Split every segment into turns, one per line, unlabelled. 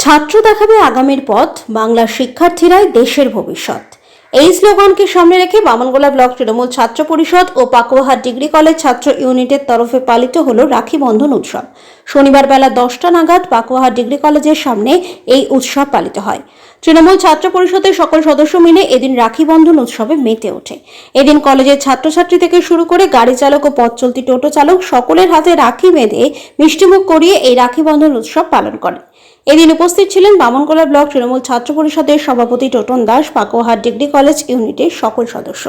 ছাত্র দেখাবে আগামীর পথ, বাংলার শিক্ষার্থীরাই দেশের ভবিষ্যৎ। এই স্লোগানকে সামনে রেখে বামনগোলা ব্লক তৃণমূল ছাত্র পরিষদ ও পাকুয়াহাট ডিগ্রি কলেজ ছাত্র ইউনিটের তরফে পালিত হলো রাখি বন্ধন উৎসব। শনিবার বেলা 10টা নাগাদ পাকুয়াহাট ডিগ্রি কলেজের সামনে এই উৎসব পালিত হয়। তৃণমূল ছাত্র পরিষদের সকল সদস্য মিলে এদিন রাখি বন্ধন উৎসবে মেতে ওঠে। এদিন কলেজের ছাত্রছাত্রী থেকে শুরু করে গাড়ি চালক ও পথ চলতি টোটো চালক সকলের হাতে রাখি বেঁধে মিষ্টিমুখ করিয়ে এই রাখি বন্ধন উৎসব পালন করেন। এদিন উপস্থিত ছিলেন বামনগোলা ব্লক তৃণমূল ছাত্র পরিষদের সভাপতি টোটন দাস, পাকুয়াহাট ডিগ্রি কলেজ ইউনিটের সকল সদস্য।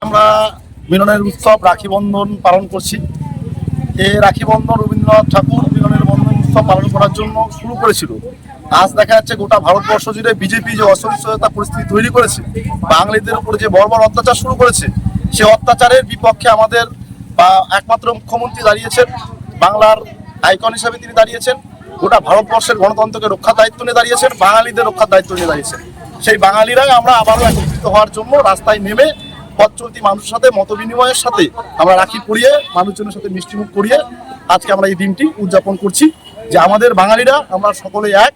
আমরা মিলনের উৎসব রাখি বন্ধন পালন করছি। এই রাখি বন্ধন রবীন্দ্রনাথ ঠাকুর মিলনের বন্ধন উৎসব পালন করার জন্য শুরু করেছিল। আজ দেখা যাচ্ছে গোটা ভারতবর্ষ জুড়ে বিজেপি যে অসহিষ্ণুতা পরিস্থিতি তৈরি করেছে, বাঙালিদের উপরে যে বর্বর অত্যাচার শুরু করেছে, সে অত্যাচারের বিপক্ষে আমাদের একমাত্র মুখ্যমন্ত্রী দাঁড়িয়েছেন, বাংলার আইকন হিসাবে তিনি দাঁড়িয়েছেন, গোটা ভারতবর্ষের গণতন্ত্রকে রক্ষার দায়িত্ব নিয়ে দাঁড়িয়েছেন, বাঙালিদের রক্ষার দায়িত্ব নিয়ে দাঁড়িয়েছেন। সেই বাঙালিরাই আমরা আবারও একত্রিত হওয়ার জন্য রাস্তায় নেমে পথ চলতি মানুষের সাথে মত বিনিময়ের সাথে আমরা রাখি পরিয়ে মানুষজনের সাথে মিষ্টিমুখ করিয়ে আজকে আমরা এই দিনটি উদযাপন করছি, যে আমাদের বাঙালিরা আমরা সকলে এক,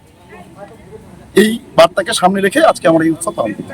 এই বার্তাকে সামনে রেখে আজকে আমরা এই উৎসব পালন করছি।